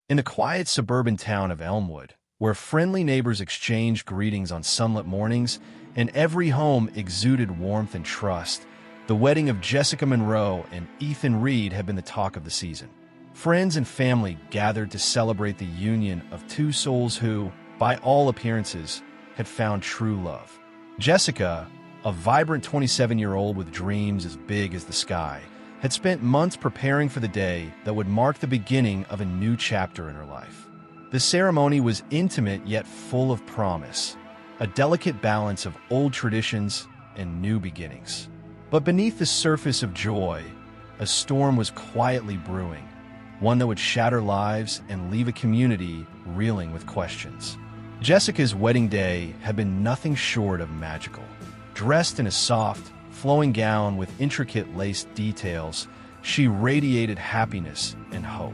In the quiet suburban town of Elmwood, where friendly neighbors exchanged greetings on sunlit mornings and every home exuded warmth and trust, the wedding of Jessica Monroe and Ethan Reed had been the talk of the season. Friends and family gathered to celebrate the union of two souls who, by all appearances, had found true love. Jessica, a vibrant 27-year-old with dreams as big as the sky, had spent months preparing for the day that would mark the beginning of a new chapter in her life. The ceremony was intimate yet full of promise, a delicate balance of old traditions and new beginnings. But beneath the surface of joy, a storm was quietly brewing, one that would shatter lives and leave a community reeling with questions. Jessica's wedding day had been nothing short of magical. Dressed in a soft, flowing gown with intricate lace details, she radiated happiness and hope.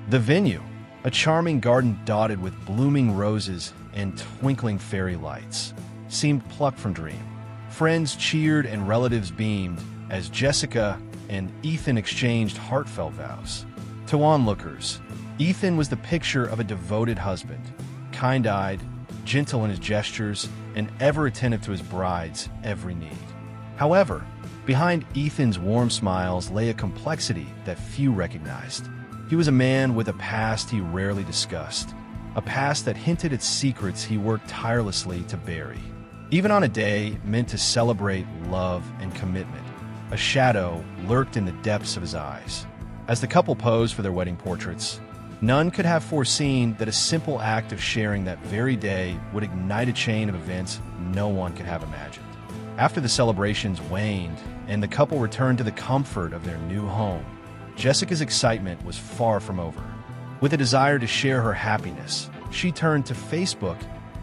The venue, a charming garden dotted with blooming roses and twinkling fairy lights, seemed plucked from dream. Friends cheered and relatives beamed as Jessica and Ethan exchanged heartfelt vows. To onlookers, Ethan was the picture of a devoted husband, kind-eyed, gentle in his gestures, and ever attentive to his bride's every need. However, behind Ethan's warm smiles lay a complexity that few recognized. He was a man with a past he rarely discussed, a past that hinted at secrets he worked tirelessly to bury. Even on a day meant to celebrate love and commitment, a shadow lurked in the depths of his eyes. As the couple posed for their wedding portraits, none could have foreseen that a simple act of sharing that very day would ignite a chain of events no one could have imagined. After the celebrations waned and the couple returned to the comfort of their new home, Jessica's excitement was far from over. With a desire to share her happiness, she turned to Facebook,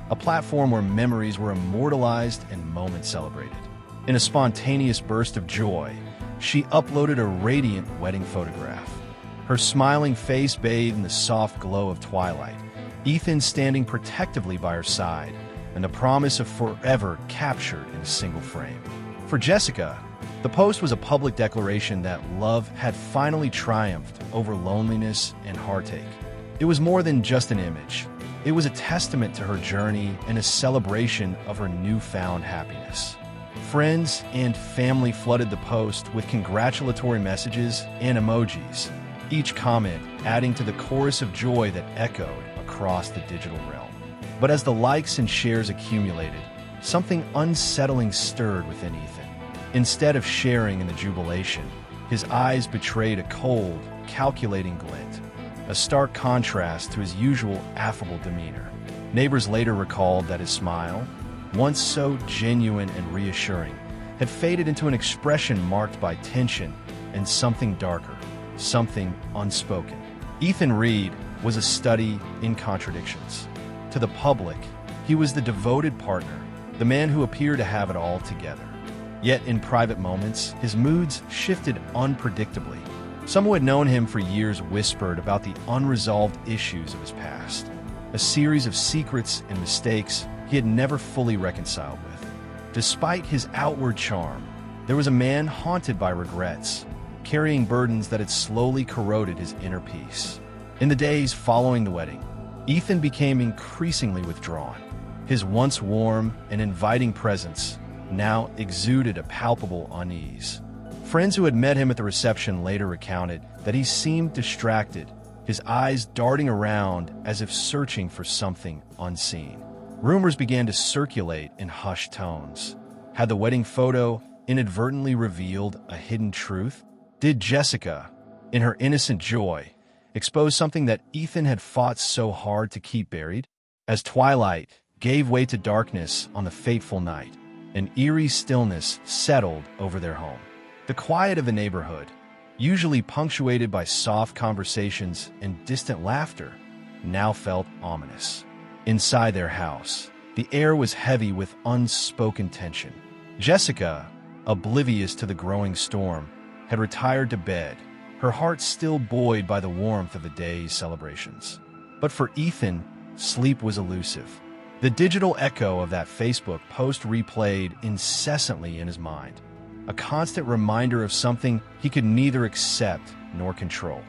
a platform where memories were immortalized and moments celebrated. In a spontaneous burst of joy, she uploaded a radiant wedding photograph. Her smiling face bathed in the soft glow of twilight, Ethan standing protectively by her side, and the promise of forever captured in a single frame. For Jessica, the post was a public declaration that love had finally triumphed over loneliness and heartache. It was more than just an image. It was a testament to her journey and a celebration of her newfound happiness. Friends and family flooded the post with congratulatory messages and emojis, each comment adding to the chorus of joy that echoed across the digital realm. But as the likes and shares accumulated, something unsettling stirred within Ethan. Instead of sharing in the jubilation, his eyes betrayed a cold, calculating glint, a stark contrast to his usual affable demeanor. Neighbors later recalled that his smile, once so genuine and reassuring, had faded into an expression marked by tension and something darker, something unspoken. Ethan Reed was a study in contradictions. To the public, he was the devoted partner, the man who appeared to have it all together. Yet in private moments, his moods shifted unpredictably. Some who had known him for years whispered about the unresolved issues of his past, a series of secrets and mistakes he had never fully reconciled with. Despite his outward charm, there was a man haunted by regrets, carrying burdens that had slowly corroded his inner peace. In the days following the wedding, Ethan became increasingly withdrawn. His once warm and inviting presence now exuded a palpable unease. Friends who had met him at the reception later recounted that he seemed distracted, his eyes darting around as if searching for something unseen. Rumors began to circulate in hushed tones. Had the wedding photo inadvertently revealed a hidden truth? Did Jessica, in her innocent joy, expose something that Ethan had fought so hard to keep buried? As twilight gave way to darkness on the fateful night, an eerie stillness settled over their home. The quiet of the neighborhood, usually punctuated by soft conversations and distant laughter, now felt ominous. Inside their house, the air was heavy with unspoken tension. Jessica, oblivious to the growing storm, had retired to bed, her heart still buoyed by the warmth of the day's celebrations. But for Ethan, sleep was elusive. The digital echo of that Facebook post replayed incessantly in his mind, a constant reminder of something he could neither accept nor control.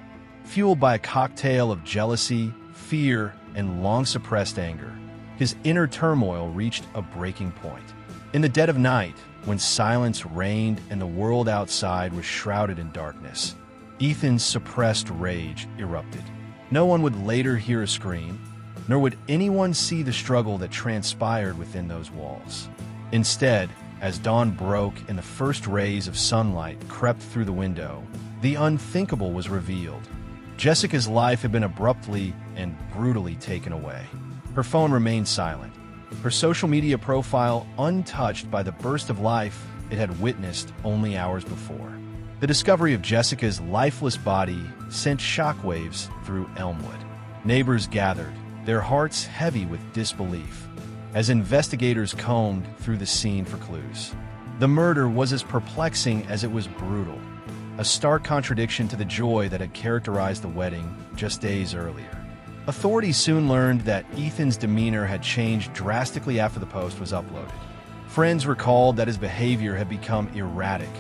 Fueled by a cocktail of jealousy, fear, and long-suppressed anger, his inner turmoil reached a breaking point. In the dead of night, when silence reigned and the world outside was shrouded in darkness, Ethan's suppressed rage erupted. No one would later hear a scream, nor would anyone see the struggle that transpired within those walls. Instead, as dawn broke and the first rays of sunlight crept through the window, the unthinkable was revealed. Jessica's life had been abruptly and brutally taken away. Her phone remained silent, her social media profile untouched by the burst of life it had witnessed only hours before. The discovery of Jessica's lifeless body sent shockwaves through Elmwood. Neighbors gathered, their hearts heavy with disbelief, as investigators combed through the scene for clues. The murder was as perplexing as it was brutal, a stark contradiction to the joy that had characterized the wedding just days earlier. Authorities soon learned that Ethan's demeanor had changed drastically after the post was uploaded. Friends recalled that his behavior had become erratic,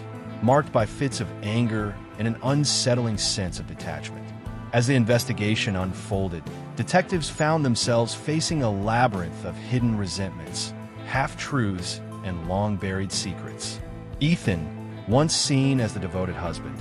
marked by fits of anger and an unsettling sense of detachment. As the investigation unfolded, detectives found themselves facing a labyrinth of hidden resentments, half-truths, and long-buried secrets. Ethan, once seen as the devoted husband,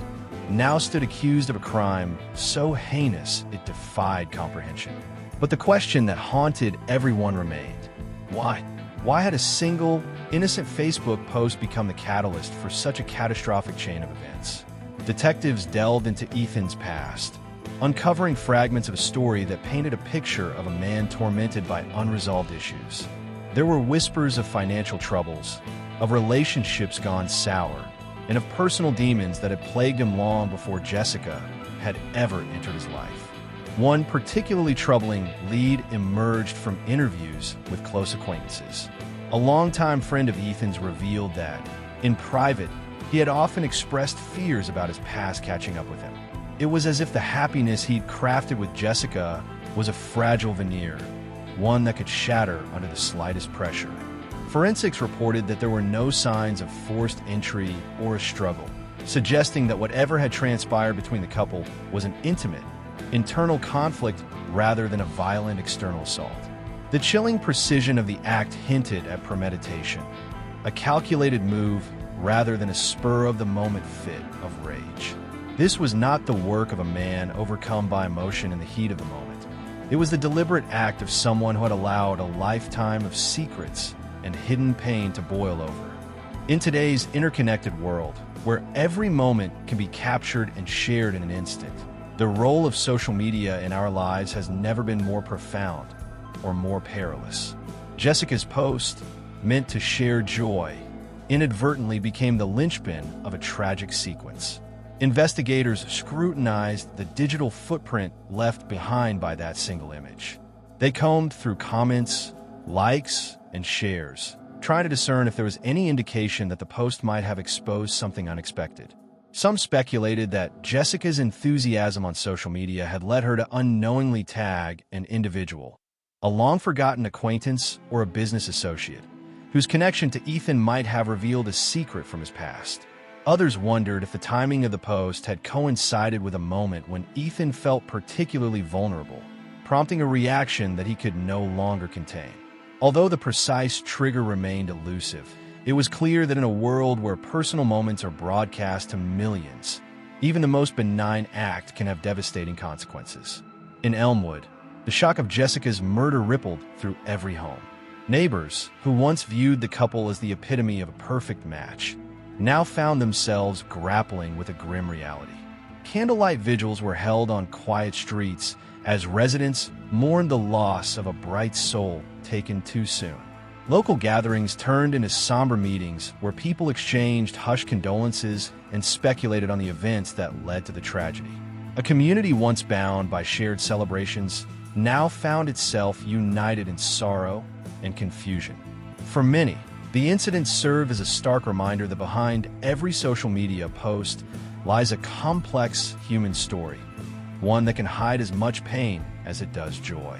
now stood accused of a crime so heinous it defied comprehension. But the question that haunted everyone remained: why? Why had a single, innocent Facebook post become the catalyst for such a catastrophic chain of events? Detectives delved into Ethan's past, uncovering fragments of a story that painted a picture of a man tormented by unresolved issues. There were whispers of financial troubles, of relationships gone sour, and of personal demons that had plagued him long before Jessica had ever entered his life. One particularly troubling lead emerged from interviews with close acquaintances. A longtime friend of Ethan's revealed that, in private, he had often expressed fears about his past catching up with him. It was as if the happiness he'd crafted with Jessica was a fragile veneer, one that could shatter under the slightest pressure. Forensics reported that there were no signs of forced entry or a struggle, suggesting that whatever had transpired between the couple was an intimate, internal conflict rather than a violent external assault. The chilling precision of the act hinted at premeditation, a calculated move rather than a spur-of-the-moment fit of rage. This was not the work of a man overcome by emotion in the heat of the moment. It was the deliberate act of someone who had allowed a lifetime of secrets and hidden pain to boil over. In today's interconnected world, where every moment can be captured and shared in an instant, the role of social media in our lives has never been more profound or more perilous. Jessica's post, meant to share joy, inadvertently became the linchpin of a tragic sequence. Investigators scrutinized the digital footprint left behind by that single image. They combed through comments, likes, and shares, trying to discern if there was any indication that the post might have exposed something unexpected. Some speculated that Jessica's enthusiasm on social media had led her to unknowingly tag an individual, a long-forgotten acquaintance or a business associate, whose connection to Ethan might have revealed a secret from his past. Others wondered if the timing of the post had coincided with a moment when Ethan felt particularly vulnerable, prompting a reaction that he could no longer contain. Although the precise trigger remained elusive, it was clear that in a world where personal moments are broadcast to millions, even the most benign act can have devastating consequences. In Elmwood, the shock of Jessica's murder rippled through every home. Neighbors, who once viewed the couple as the epitome of a perfect match, now found themselves grappling with a grim reality. Candlelight vigils were held on quiet streets as residents mourned the loss of a bright soul taken too soon. Local gatherings turned into somber meetings where people exchanged hushed condolences and speculated on the events that led to the tragedy. A community once bound by shared celebrations now found itself united in sorrow and confusion. For many, the incident served as a stark reminder that behind every social media post lies a complex human story, one that can hide as much pain as it does joy.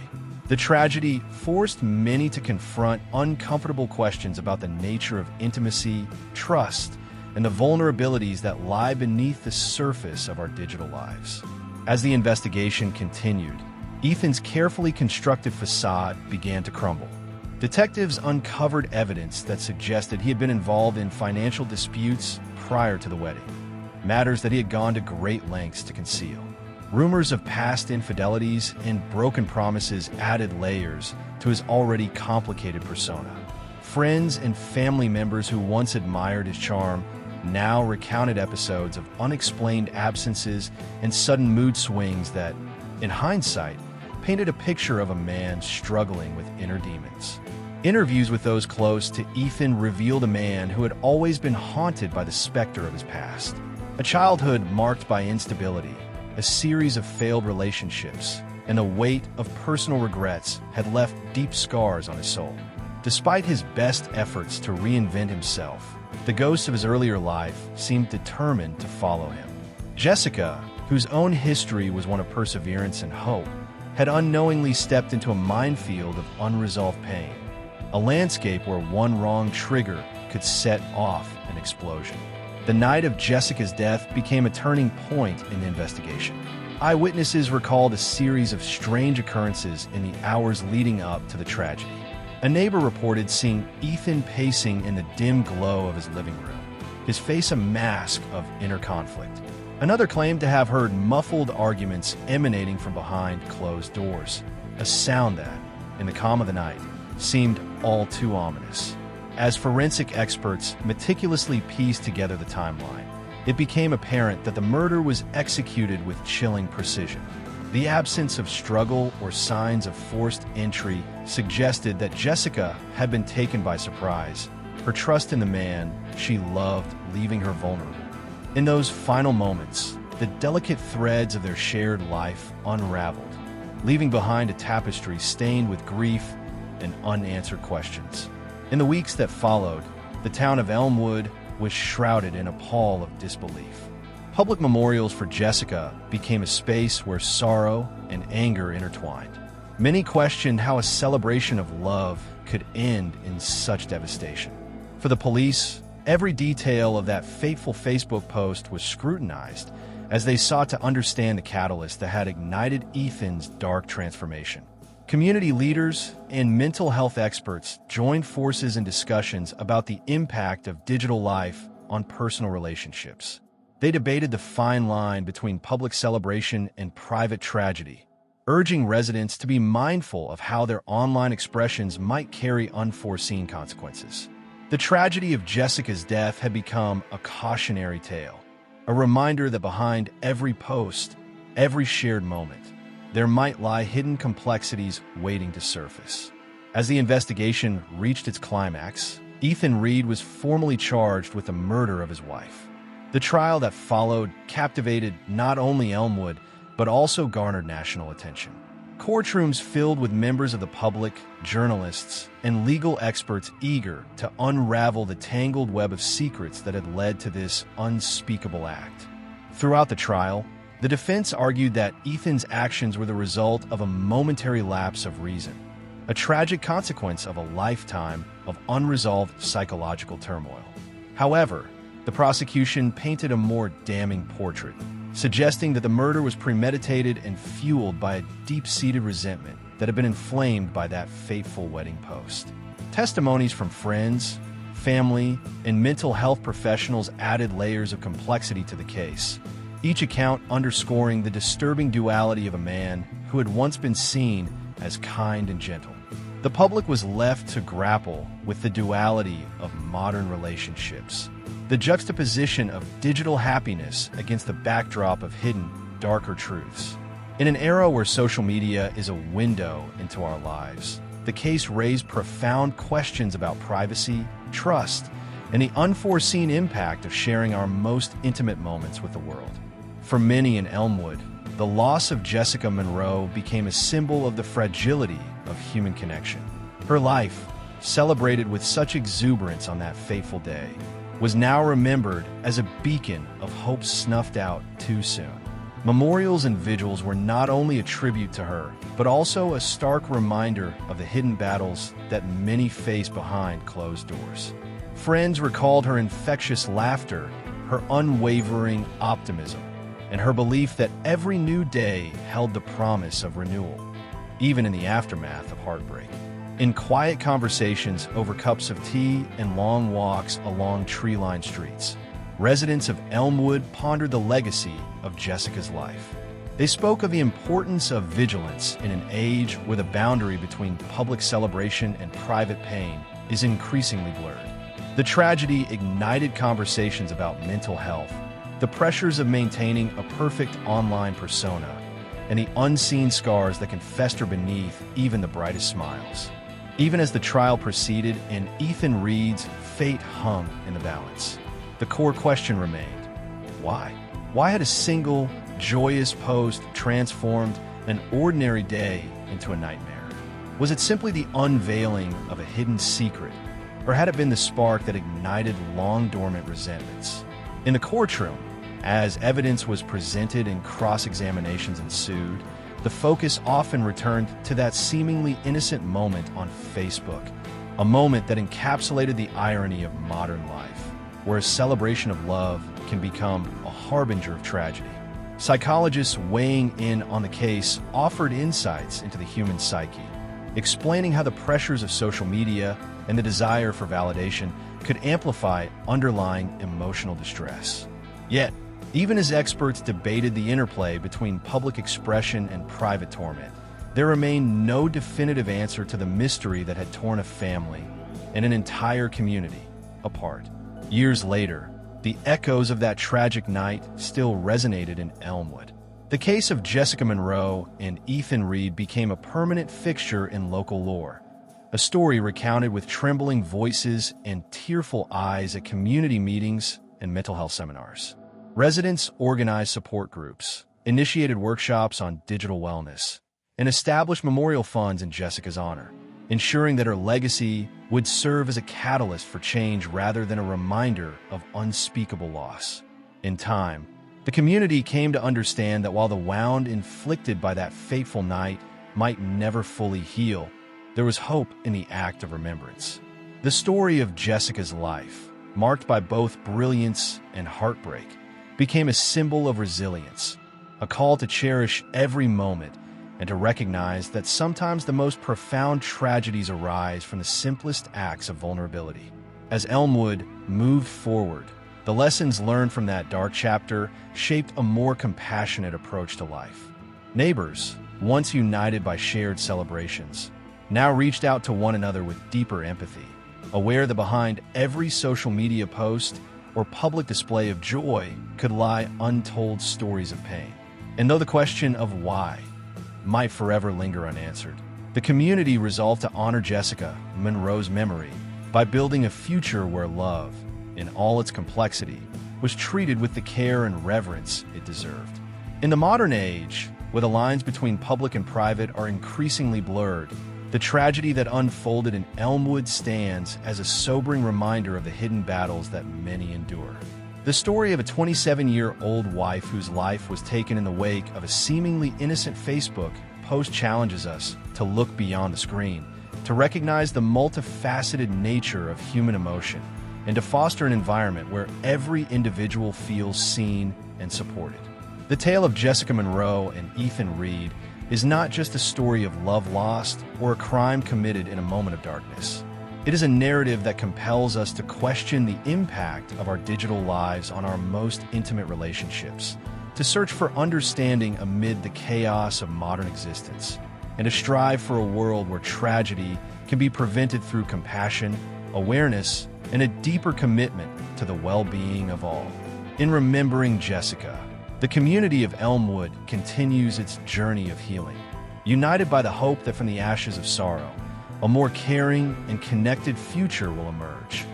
The tragedy forced many to confront uncomfortable questions about the nature of intimacy, trust, and the vulnerabilities that lie beneath the surface of our digital lives. As the investigation continued, Ethan's carefully constructed facade began to crumble. Detectives uncovered evidence that suggested he had been involved in financial disputes prior to the wedding, matters that he had gone to great lengths to conceal. Rumors of past infidelities and broken promises added layers to his already complicated persona. Friends and family members who once admired his charm now recounted episodes of unexplained absences and sudden mood swings that, in hindsight, painted a picture of a man struggling with inner demons. Interviews with those close to Ethan revealed a man who had always been haunted by the specter of his past. A childhood marked by instability, a series of failed relationships, and the weight of personal regrets had left deep scars on his soul. Despite his best efforts to reinvent himself, the ghosts of his earlier life seemed determined to follow him. Jessica, whose own history was one of perseverance and hope, had unknowingly stepped into a minefield of unresolved pain, a landscape where one wrong trigger could set off an explosion. The night of Jessica's death became a turning point in the investigation. Eyewitnesses recalled a series of strange occurrences in the hours leading up to the tragedy. A neighbor reported seeing Ethan pacing in the dim glow of his living room, his face a mask of inner conflict. Another claimed to have heard muffled arguments emanating from behind closed doors, a sound that, in the calm of the night, seemed all too ominous. As forensic experts meticulously pieced together the timeline, it became apparent that the murder was executed with chilling precision. The absence of struggle or signs of forced entry suggested that Jessica had been taken by surprise, her trust in the man she loved leaving her vulnerable. In those final moments, the delicate threads of their shared life unraveled, leaving behind a tapestry stained with grief and unanswered questions. In the weeks that followed, the town of Elmwood was shrouded in a pall of disbelief. Public memorials for Jessica became a space where sorrow and anger intertwined. Many questioned how a celebration of love could end in such devastation. For the police, every detail of that fateful Facebook post was scrutinized as they sought to understand the catalyst that had ignited Ethan's dark transformation. Community leaders and mental health experts joined forces in discussions about the impact of digital life on personal relationships. They debated the fine line between public celebration and private tragedy, urging residents to be mindful of how their online expressions might carry unforeseen consequences. The tragedy of Jessica's death had become a cautionary tale, a reminder that behind every post, every shared moment, there might lie hidden complexities waiting to surface. As the investigation reached its climax, Ethan Reed was formally charged with the murder of his wife. The trial that followed captivated not only Elmwood, but also garnered national attention. Courtrooms filled with members of the public, journalists, and legal experts eager to unravel the tangled web of secrets that had led to this unspeakable act. Throughout the trial, the defense argued that Ethan's actions were the result of a momentary lapse of reason, a tragic consequence of a lifetime of unresolved psychological turmoil. However, the prosecution painted a more damning portrait, suggesting that the murder was premeditated and fueled by a deep-seated resentment that had been inflamed by that fateful wedding post. Testimonies from friends, family, and mental health professionals added layers of complexity to the case, each account underscoring the disturbing duality of a man who had once been seen as kind and gentle. The public was left to grapple with the duality of modern relationships, the juxtaposition of digital happiness against the backdrop of hidden, darker truths. In an era where social media is a window into our lives, the case raised profound questions about privacy, trust, and the unforeseen impact of sharing our most intimate moments with the world. For many in Elmwood, the loss of Jessica Monroe became a symbol of the fragility of human connection. Her life, celebrated with such exuberance on that fateful day, was now remembered as a beacon of hope snuffed out too soon. Memorials and vigils were not only a tribute to her, but also a stark reminder of the hidden battles that many face behind closed doors. Friends recalled her infectious laughter, her unwavering optimism, and her belief that every new day held the promise of renewal. even in the aftermath of heartbreak. In quiet conversations over cups of tea and long walks along tree-lined streets, residents of Elmwood pondered the legacy of Jessica's life. They spoke of the importance of vigilance in an age where the boundary between public celebration and private pain is increasingly blurred. The tragedy ignited conversations about mental health, the pressures of maintaining a perfect online persona, and the unseen scars that can fester beneath even the brightest smiles. Even as the trial proceeded and Ethan Reed's fate hung in the balance, the core question remained: why? Why had a single, joyous post transformed an ordinary day into a nightmare? Was it simply the unveiling of a hidden secret, or had it been the spark that ignited long-dormant resentments? In the courtroom, as evidence was presented and cross-examinations ensued, the focus often returned to that seemingly innocent moment on Facebook, a moment that encapsulated the irony of modern life, where a celebration of love can become a harbinger of tragedy. Psychologists weighing in on the case offered insights into the human psyche, explaining how the pressures of social media and the desire for validation could amplify underlying emotional distress. Yet, even as experts debated the interplay between public expression and private torment, there remained no definitive answer to the mystery that had torn a family and an entire community apart. Years later, the echoes of that tragic night still resonated in Elmwood. The case of Jessica Monroe and Ethan Reed became a permanent fixture in local lore, a story recounted with trembling voices and tearful eyes at community meetings and mental health seminars. Residents organized support groups, initiated workshops on digital wellness, and established memorial funds in Jessica's honor, ensuring that her legacy would serve as a catalyst for change rather than a reminder of unspeakable loss. In time, the community came to understand that while the wound inflicted by that fateful night might never fully heal, there was hope in the act of remembrance. The story of Jessica's life, marked by both brilliance and heartbreak, became a symbol of resilience, a call to cherish every moment and to recognize that sometimes the most profound tragedies arise from the simplest acts of vulnerability. As Elmwood moved forward, the lessons learned from that dark chapter shaped a more compassionate approach to life. Neighbors, once united by shared celebrations, now reached out to one another with deeper empathy, aware that behind every social media post or public display of joy could lie untold stories of pain. And though the question of why might forever linger unanswered, the community resolved to honor Jessica Monroe's memory by building a future where love, in all its complexity, was treated with the care and reverence it deserved. In the modern age, where the lines between public and private are increasingly blurred, the tragedy that unfolded in Elmwood stands as a sobering reminder of the hidden battles that many endure. The story of a 27-year-old wife whose life was taken in the wake of a seemingly innocent Facebook post challenges us to look beyond the screen, to recognize the multifaceted nature of human emotion, and to foster an environment where every individual feels seen and supported. The tale of Jessica Monroe and Ethan Reed is not just a story of love lost or a crime committed in a moment of darkness. It is a narrative that compels us to question the impact of our digital lives on our most intimate relationships, to search for understanding amid the chaos of modern existence, and to strive for a world where tragedy can be prevented through compassion, awareness, and a deeper commitment to the well-being of all. In remembering Jessica, the community of Elmwood continues its journey of healing, united by the hope that from the ashes of sorrow, a more caring and connected future will emerge.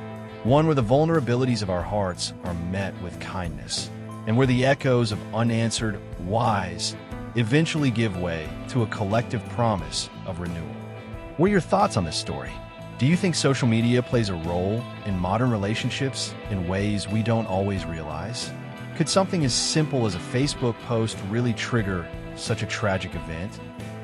One where the vulnerabilities of our hearts are met with kindness, and where the echoes of unanswered whys eventually give way to a collective promise of renewal. What are your thoughts on this story? Do you think social media plays a role in modern relationships in ways we don't always realize? Could something as simple as a Facebook post really trigger such a tragic event?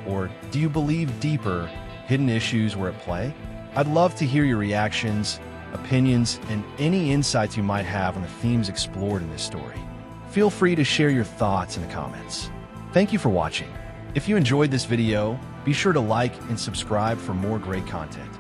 Or do you believe deeper, hidden issues were at play? I'd love to hear your reactions, opinions, and any insights you might have on the themes explored in this story. Feel free to share your thoughts in the comments. Thank you for watching. If you enjoyed this video, Be sure to like and subscribe for more great content.